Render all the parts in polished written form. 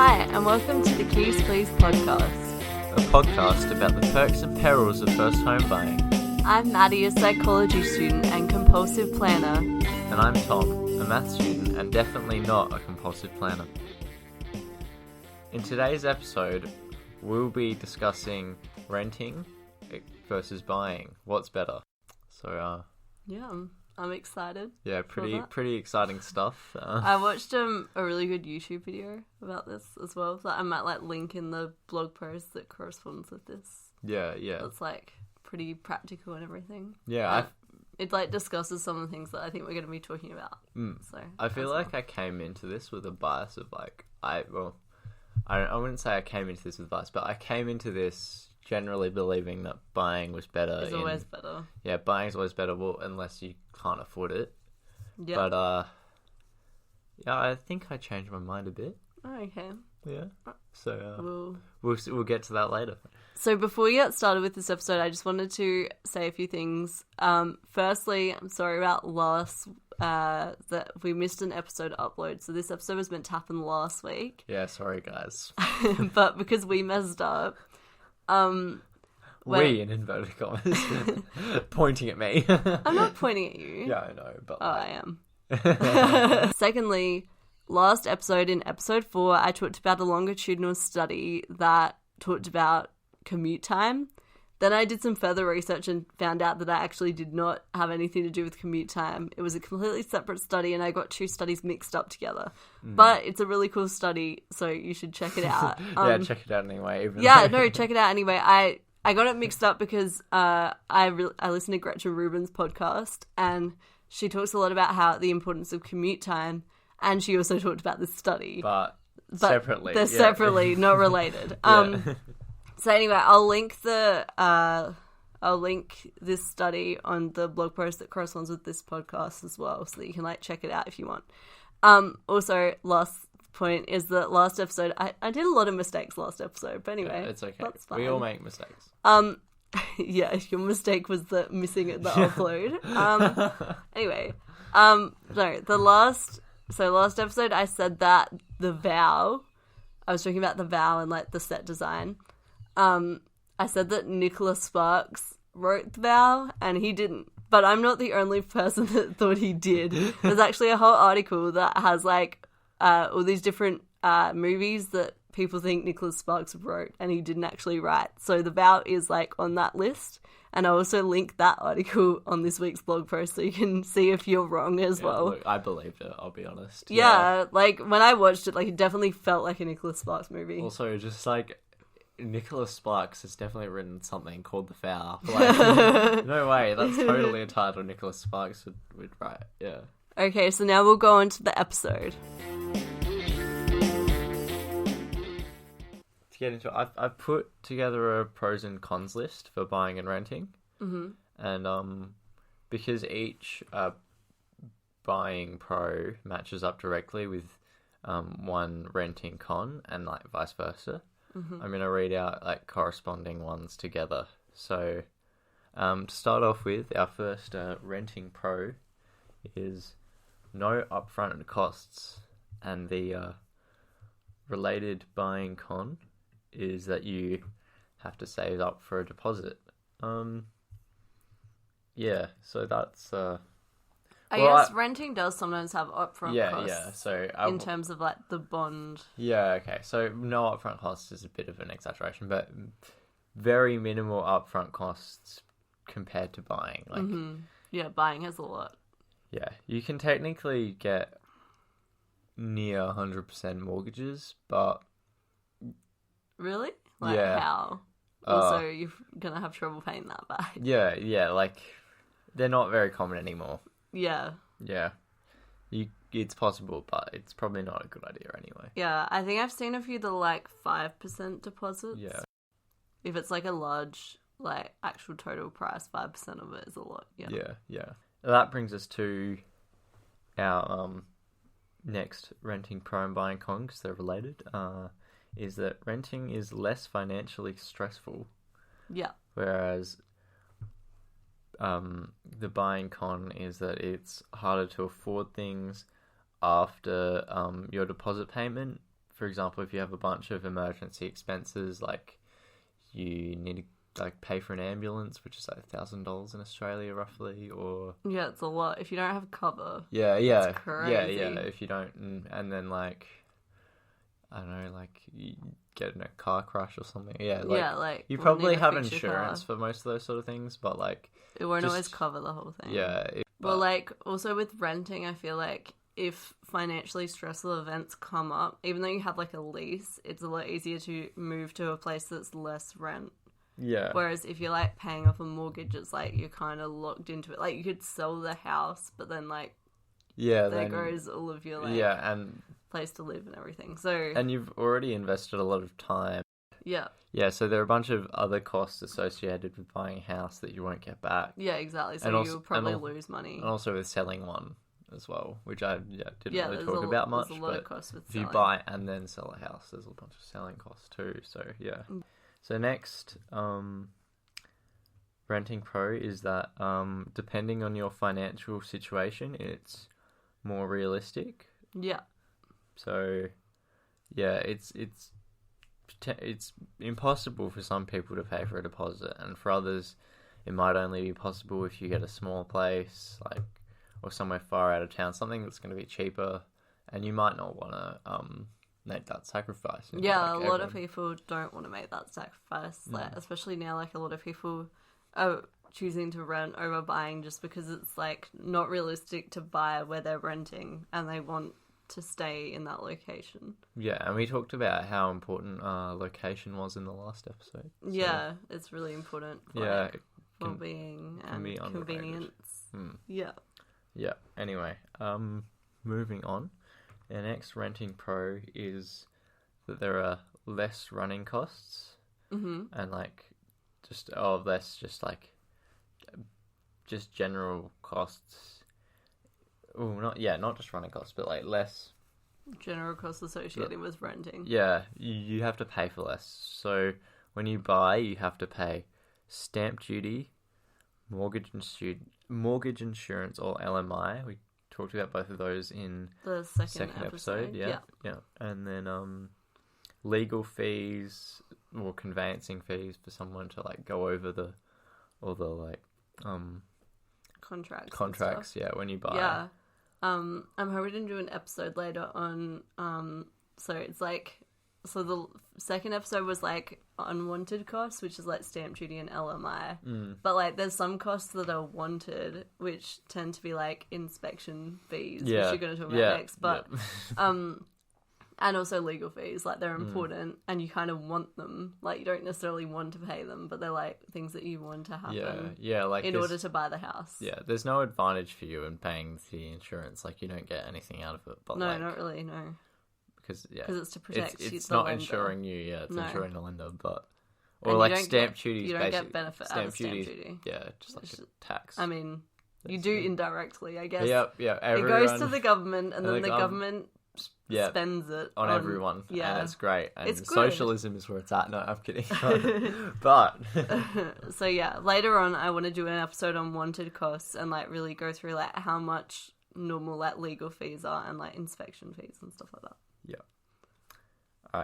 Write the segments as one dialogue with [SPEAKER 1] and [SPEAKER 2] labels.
[SPEAKER 1] Hi, and welcome to the Keys Please podcast.
[SPEAKER 2] A podcast about the perks and perils of first home buying.
[SPEAKER 1] I'm Maddy, a psychology student and compulsive planner.
[SPEAKER 2] And I'm Tom, a math student and definitely not a compulsive planner. In today's episode, we'll be discussing renting versus buying. What's better? So,
[SPEAKER 1] yeah, I'm excited.
[SPEAKER 2] Yeah, pretty exciting stuff.
[SPEAKER 1] I watched a really good YouTube video about this as well. So I might link in the blog post that corresponds with this.
[SPEAKER 2] Yeah.
[SPEAKER 1] It's pretty practical and everything.
[SPEAKER 2] Yeah,
[SPEAKER 1] it discusses some of the things that I think we're going to be talking about. So
[SPEAKER 2] I feel like I came into this with a bias of I wouldn't say I came into this with a bias, but I came into this generally believing that buying was better.
[SPEAKER 1] It's always better.
[SPEAKER 2] Yeah, buying's always better, unless you can't afford it.
[SPEAKER 1] Yeah.
[SPEAKER 2] But, I think I changed my mind a bit.
[SPEAKER 1] Oh, okay.
[SPEAKER 2] Yeah. So, we'll get to that later.
[SPEAKER 1] So before we get started with this episode, I just wanted to say a few things. Firstly, I'm sorry about that we missed an episode upload. So this episode was meant to happen last week.
[SPEAKER 2] Yeah, sorry guys.
[SPEAKER 1] But because we messed up,
[SPEAKER 2] we in inverted commas, pointing at me.
[SPEAKER 1] I'm not pointing at you.
[SPEAKER 2] Yeah, I know, but
[SPEAKER 1] I am. Secondly, last episode, in episode 4, I talked about a longitudinal study that talked about commute time. Then I did some further research and found out that I actually did not have anything to do with commute time. It was a completely separate study, and I got two studies mixed up together. But it's a really cool study, so you should check it out.
[SPEAKER 2] Yeah, check it out anyway.
[SPEAKER 1] Check it out anyway. I got it mixed up because I listened to Gretchen Rubin's podcast, and she talks a lot about the importance of commute time, and she also talked about this study.
[SPEAKER 2] But separately.
[SPEAKER 1] They're separately, not related. So anyway, I'll link this study on the blog post that corresponds with this podcast as well, so that you can check it out if you want. Also, last point is that last episode, I did a lot of mistakes last episode, but anyway,
[SPEAKER 2] it's okay.
[SPEAKER 1] That's fine.
[SPEAKER 2] We all make mistakes.
[SPEAKER 1] Yeah, your mistake was missing the upload. Anyway, last episode I said that I was talking about the vow and the set design. I said that Nicholas Sparks wrote the vow, and he didn't. But I'm not the only person that thought he did. There's actually a whole article that has all these different movies that people think Nicholas Sparks wrote, and he didn't actually write. So the vow is on that list, and I also link that article on this week's blog post so you can see if you're wrong as well.
[SPEAKER 2] Look, I believed it, I'll be honest.
[SPEAKER 1] Yeah, when I watched it, it definitely felt like a Nicholas Sparks movie.
[SPEAKER 2] Also, just Nicholas Sparks has definitely written something called The Vow. No way, that's totally a title Nicholas Sparks would write. Yeah.
[SPEAKER 1] Okay, so now we'll go on to the episode.
[SPEAKER 2] To get into it, I've put together a pros and cons list for buying and renting. Mm-hmm. And because each buying pro matches up directly with one renting con and vice versa. Mm-hmm. I'm going to read out corresponding ones together. So to start off with, our first renting pro is no upfront costs, and the related buying con is that you have to save up for a deposit. Yeah, so that's
[SPEAKER 1] I guess renting does sometimes have upfront costs.
[SPEAKER 2] Yeah. So
[SPEAKER 1] in terms of the bond.
[SPEAKER 2] Yeah, okay. So no upfront costs is a bit of an exaggeration, but very minimal upfront costs compared to buying.
[SPEAKER 1] Mm-hmm. Yeah, buying has a lot.
[SPEAKER 2] Yeah, you can technically get near 100% mortgages, but
[SPEAKER 1] really,
[SPEAKER 2] yeah.
[SPEAKER 1] How? Also, you're gonna have trouble paying that back.
[SPEAKER 2] Yeah. They're not very common anymore.
[SPEAKER 1] Yeah.
[SPEAKER 2] It's possible, but it's probably not a good idea anyway.
[SPEAKER 1] Yeah, I think I've seen a few that are 5% deposits.
[SPEAKER 2] Yeah.
[SPEAKER 1] If it's a large actual total price, 5% of it is a lot. Yeah.
[SPEAKER 2] Yeah. That brings us to our next renting pro and buying con, because they're related. Is that renting is less financially stressful.
[SPEAKER 1] Yeah.
[SPEAKER 2] Whereas the buying con is that it's harder to afford things after your deposit payment for example, if you have a bunch of emergency expenses, like you need to like pay for an ambulance, which is like $1,000 in Australia roughly, or
[SPEAKER 1] Yeah, it's a lot. If you don't have cover,
[SPEAKER 2] yeah,
[SPEAKER 1] it's crazy.
[SPEAKER 2] yeah. If you don't, and then like I don't know, like you get in a car crash or something. Yeah,
[SPEAKER 1] like
[SPEAKER 2] you
[SPEAKER 1] we'll
[SPEAKER 2] probably
[SPEAKER 1] need to
[SPEAKER 2] have
[SPEAKER 1] fix your
[SPEAKER 2] insurance
[SPEAKER 1] car.
[SPEAKER 2] for most of those sort of things, but like
[SPEAKER 1] It won't
[SPEAKER 2] just-
[SPEAKER 1] always cover the whole thing.
[SPEAKER 2] yeah.
[SPEAKER 1] Well, like also with renting, I feel like if financially stressful events come up, even though you have like a lease, it's a lot easier to move to a place that's less rent.
[SPEAKER 2] Yeah.
[SPEAKER 1] Whereas if you're like paying off a mortgage, it's like you're kind of locked into it. Like you could sell the house, but then like there
[SPEAKER 2] then,
[SPEAKER 1] goes all of your like
[SPEAKER 2] and
[SPEAKER 1] place to live and everything. So
[SPEAKER 2] and you've already invested a lot of time.
[SPEAKER 1] yeah,
[SPEAKER 2] So there are a bunch of other costs associated with buying a house that you won't get back.
[SPEAKER 1] yeah, exactly. So
[SPEAKER 2] And also-
[SPEAKER 1] you'll probably
[SPEAKER 2] and al-
[SPEAKER 1] lose money.
[SPEAKER 2] And also with selling one as well, which I didn't really
[SPEAKER 1] there's
[SPEAKER 2] talk about much.
[SPEAKER 1] There's a lot
[SPEAKER 2] but
[SPEAKER 1] of costs with
[SPEAKER 2] if you
[SPEAKER 1] selling.
[SPEAKER 2] buy and then sell a house, there's a bunch of selling costs too. So yeah. So next, renting pro is that depending on your financial situation, it's more realistic.
[SPEAKER 1] Yeah,
[SPEAKER 2] So yeah, it's impossible for some people to pay for a deposit, and for others, it might only be possible if you get a small place, like, or somewhere far out of town, something that's going to be cheaper, and you might not want to make that sacrifice.
[SPEAKER 1] yeah. A lot of people don't want to make that sacrifice, like especially now. Like a lot of people are choosing to rent over buying just because it's like not realistic to buy where they're renting, and they want to stay in that location.
[SPEAKER 2] Yeah, and we talked about how important location was in the last episode. So,
[SPEAKER 1] Yeah, it's really important for
[SPEAKER 2] yeah,
[SPEAKER 1] like, well-being and
[SPEAKER 2] be underrated.
[SPEAKER 1] convenience.
[SPEAKER 2] Hmm.
[SPEAKER 1] Yeah.
[SPEAKER 2] Yeah. Anyway, moving on. The next renting pro is that there are less running costs, and like just general costs. Oh, not just running costs, but like less.
[SPEAKER 1] General costs associated with renting.
[SPEAKER 2] Yeah, you have to pay for less. So when you buy, you have to pay stamp duty, mortgage insurance, or LMI. We talked about both of those in
[SPEAKER 1] The second episode.
[SPEAKER 2] Yeah. And then legal fees or conveyancing fees for someone to like go over all the like
[SPEAKER 1] Contracts.
[SPEAKER 2] contracts. Yeah, when you buy.
[SPEAKER 1] Yeah. I'm hoping to do an episode later on. So it's like, so the second episode was like unwanted costs, which is like stamp duty and LMI. But like, there's some costs that are wanted, which tend to be like inspection fees, which you're going to talk about next. But and also legal fees, like they're important, and you kind of want them. Like you don't necessarily want to pay them, but they're like things that you want to happen.
[SPEAKER 2] Like
[SPEAKER 1] in order to buy the house.
[SPEAKER 2] Yeah, there's no advantage for you in paying the insurance. Like you don't get anything out of it. But
[SPEAKER 1] No,
[SPEAKER 2] like,
[SPEAKER 1] not really. No,
[SPEAKER 2] because
[SPEAKER 1] it's to protect you.
[SPEAKER 2] It's
[SPEAKER 1] the
[SPEAKER 2] not
[SPEAKER 1] lender.
[SPEAKER 2] insuring you. Yeah, it's
[SPEAKER 1] No.
[SPEAKER 2] insuring the lender, but
[SPEAKER 1] And
[SPEAKER 2] or
[SPEAKER 1] you
[SPEAKER 2] like
[SPEAKER 1] don't
[SPEAKER 2] stamp
[SPEAKER 1] get-
[SPEAKER 2] duties.
[SPEAKER 1] you don't get
[SPEAKER 2] basic-
[SPEAKER 1] benefit out of stamp duty.
[SPEAKER 2] Yeah, just like
[SPEAKER 1] It's-
[SPEAKER 2] a tax.
[SPEAKER 1] I mean, you
[SPEAKER 2] That's
[SPEAKER 1] do
[SPEAKER 2] good.
[SPEAKER 1] indirectly, I guess.
[SPEAKER 2] Yeah.
[SPEAKER 1] It goes to the government, and
[SPEAKER 2] and
[SPEAKER 1] then
[SPEAKER 2] the
[SPEAKER 1] the government
[SPEAKER 2] yeah,
[SPEAKER 1] spends it
[SPEAKER 2] on everyone.
[SPEAKER 1] Yeah,
[SPEAKER 2] and it's great. And
[SPEAKER 1] It's good.
[SPEAKER 2] socialism is where it's at. No, I'm kidding. But
[SPEAKER 1] So yeah, later on, I want to do an episode on wanted costs and like really go through like how much normal like legal fees are and like inspection fees and stuff like that.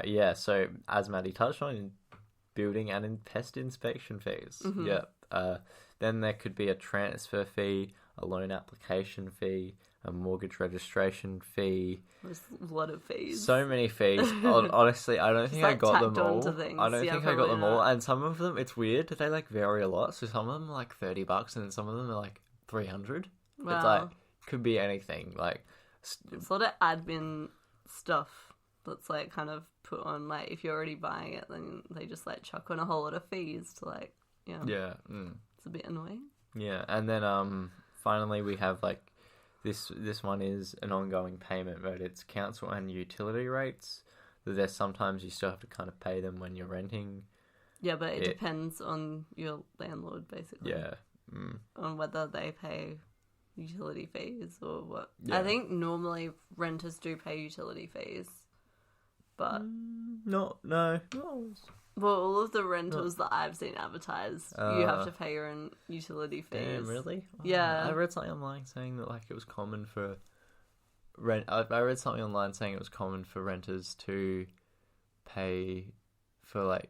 [SPEAKER 2] yeah. So as Maddy touched on, building and pest inspection fees.
[SPEAKER 1] Mm-hmm.
[SPEAKER 2] Yeah. Then there could be a transfer fee, a loan application fee, a mortgage registration fee.
[SPEAKER 1] There's a lot of fees.
[SPEAKER 2] So many fees. Honestly, I don't think I
[SPEAKER 1] like
[SPEAKER 2] got
[SPEAKER 1] tacked
[SPEAKER 2] them all.
[SPEAKER 1] onto things.
[SPEAKER 2] I don't
[SPEAKER 1] Yeah,
[SPEAKER 2] think I got
[SPEAKER 1] probably
[SPEAKER 2] them all.
[SPEAKER 1] not.
[SPEAKER 2] And some of them, it's weird. They like vary a lot. So some of them are like $30, and then some of them are like 300.
[SPEAKER 1] Wow.
[SPEAKER 2] It's like could be anything. Like
[SPEAKER 1] It's a lot of admin stuff that's like kind of put on. Like if you're already buying it, then they just like chuck on a whole lot of fees to like
[SPEAKER 2] yeah.
[SPEAKER 1] It's a bit annoying.
[SPEAKER 2] Yeah, and then finally we have like this one is an ongoing payment, but it's council and utility rates. There's sometimes you still have to kind of pay them when you're renting.
[SPEAKER 1] Yeah, but it depends on your landlord basically.
[SPEAKER 2] Yeah.
[SPEAKER 1] On whether they pay utility fees or what.
[SPEAKER 2] Yeah.
[SPEAKER 1] I think normally renters do pay utility fees, but
[SPEAKER 2] No.
[SPEAKER 1] well, all of the rentals that I've seen advertised, you have to pay your own utility fees.
[SPEAKER 2] Damn, really?
[SPEAKER 1] Yeah.
[SPEAKER 2] I read something online saying that like it was common for I read something online saying it was common for renters to pay for like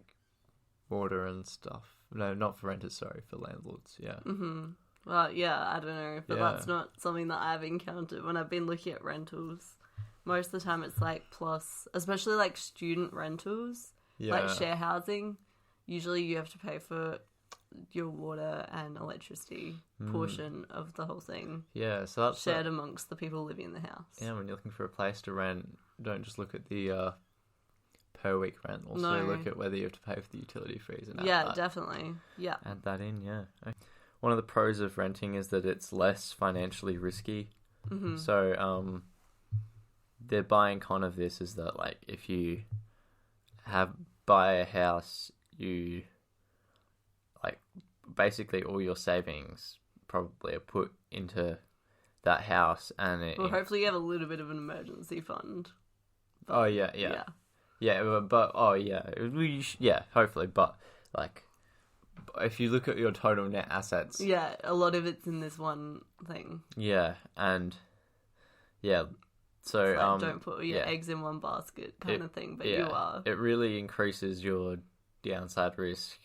[SPEAKER 2] water and stuff. No, not for renters. Sorry, for landlords. Yeah.
[SPEAKER 1] Mm-hmm. Well, yeah, I don't know, but
[SPEAKER 2] Yeah.
[SPEAKER 1] that's not something that I've encountered when I've been looking at rentals. Most of the time, it's like plus, especially like student rentals, like share housing. Usually, you have to pay for your water and electricity portion of the whole thing.
[SPEAKER 2] Yeah, so that's
[SPEAKER 1] shared amongst the people living in the house.
[SPEAKER 2] Yeah, when you're looking for a place to rent, don't just look at the per week rent. Also look at whether you have to pay for the utility fees and
[SPEAKER 1] definitely. Yeah.
[SPEAKER 2] Add that in, yeah. One of the pros of renting is that it's less financially risky. Mm-hmm. So, the buying con of this is that, like, if you buy a house, you, like, basically all your savings probably are put into that house, and
[SPEAKER 1] hopefully you have a little bit of an emergency fund.
[SPEAKER 2] Oh yeah, but hopefully, but like, if you look at your total net assets,
[SPEAKER 1] a lot of it's in this one thing. So like, don't put your eggs in one basket kind of thing, but you are.
[SPEAKER 2] It really increases your downside risk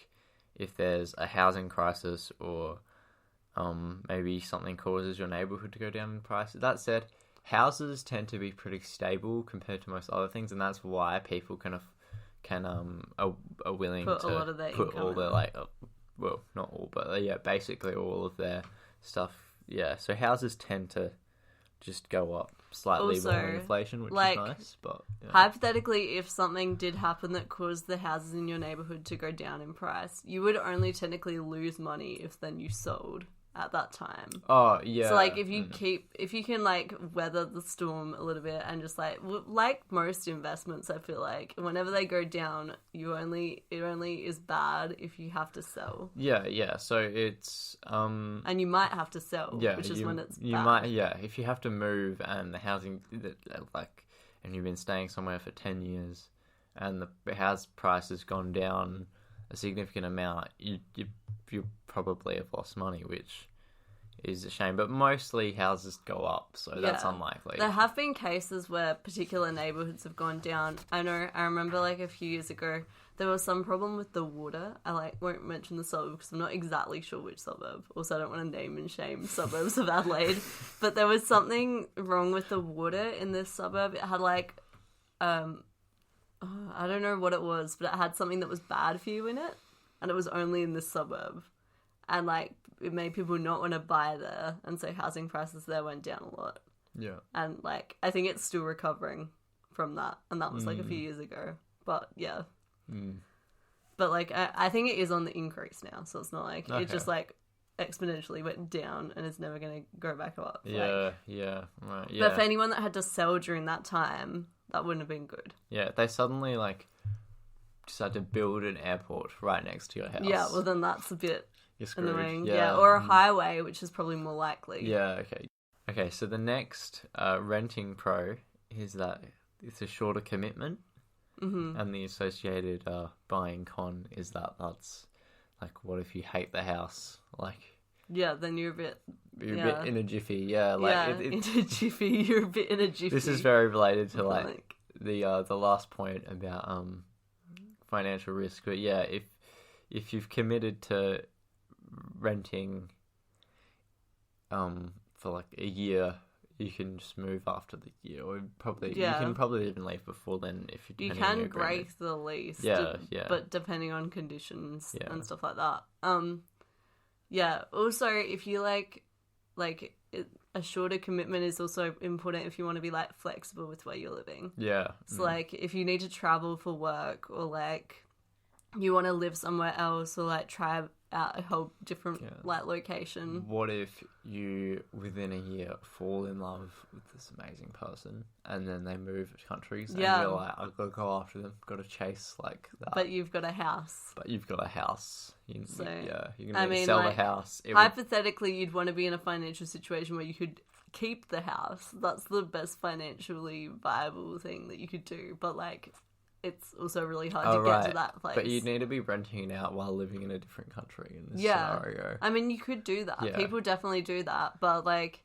[SPEAKER 2] if there's a housing crisis or maybe something causes your neighborhood to go down in price. That said, houses tend to be pretty stable compared to most other things, and that's why people are willing
[SPEAKER 1] put
[SPEAKER 2] to
[SPEAKER 1] a lot of their
[SPEAKER 2] put all their well, not all, but basically all of their stuff. Yeah, so houses tend to just go up slightly more than inflation, which is nice. But
[SPEAKER 1] hypothetically, if something did happen that caused the houses in your neighborhood to go down in price, you would only technically lose money if then you sold at that time.
[SPEAKER 2] Oh, yeah.
[SPEAKER 1] So, like, if you can, like, weather the storm a little bit and just, like most investments, I feel like, whenever they go down, it only is bad if you have to sell.
[SPEAKER 2] Yeah. So it's,
[SPEAKER 1] and you might have to sell, which is when it's bad.
[SPEAKER 2] You might, if you have to move and the housing, and you've been staying somewhere for 10 years and the house price has gone down a significant amount, you probably have lost money, which is a shame. But mostly houses go up, so that's unlikely.
[SPEAKER 1] There have been cases where particular neighborhoods have gone down. I remember like a few years ago, there was some problem with the water. I won't mention the suburb because I'm not exactly sure which suburb. Also, I don't want to name and shame suburbs of Adelaide. But there was something wrong with the water in this suburb. It had I don't know what it was, but it had something that was bad for you in it, and it was only in this suburb, and like it made people not want to buy there, and so housing prices there went down a lot.
[SPEAKER 2] Yeah,
[SPEAKER 1] and like I think it's still recovering from that, and that was like a few years ago. But yeah, but like I think it is on the increase now, so it's not like it just like exponentially went down and it's never going to go back up.
[SPEAKER 2] Right. Yeah.
[SPEAKER 1] But for anyone that had to sell during that time, that wouldn't have been good.
[SPEAKER 2] Yeah, they suddenly decide to build an airport right next to your house.
[SPEAKER 1] Yeah, well then that's a bit annoying.
[SPEAKER 2] Yeah.
[SPEAKER 1] Or a highway, which is probably more likely.
[SPEAKER 2] Yeah, okay. So the next renting pro is that it's a shorter commitment, and the associated buying con is that's like, what if you hate the house?
[SPEAKER 1] Yeah, then you're a bit
[SPEAKER 2] in a jiffy. Yeah,
[SPEAKER 1] in a jiffy. You're a bit in a jiffy.
[SPEAKER 2] This is very related to the last point about financial risk. But yeah, if you've committed to renting for like a year, you can just move after the year, or you can probably even leave before then if
[SPEAKER 1] you can break the lease. But depending on conditions and stuff like that. Also, if you a shorter commitment is also important if you want to be like flexible with where you're living.
[SPEAKER 2] Yeah.
[SPEAKER 1] So like if you need to travel for work, or like you want to live somewhere else, or like try out a whole different location.
[SPEAKER 2] What if you within a year fall in love with this amazing person and then they move countries and you're like, I've got to go after them, got to chase like that.
[SPEAKER 1] But you've got a house.
[SPEAKER 2] You're going to sell the house.
[SPEAKER 1] Hypothetically, you'd want to be in a financial situation where you could keep the house. That's the best financially viable thing that you could do. But like, it's also really hard to get to that place.
[SPEAKER 2] But you'd need to be renting it out while living in a different country in this scenario.
[SPEAKER 1] I mean, you could do that. Yeah. People definitely do that. But like,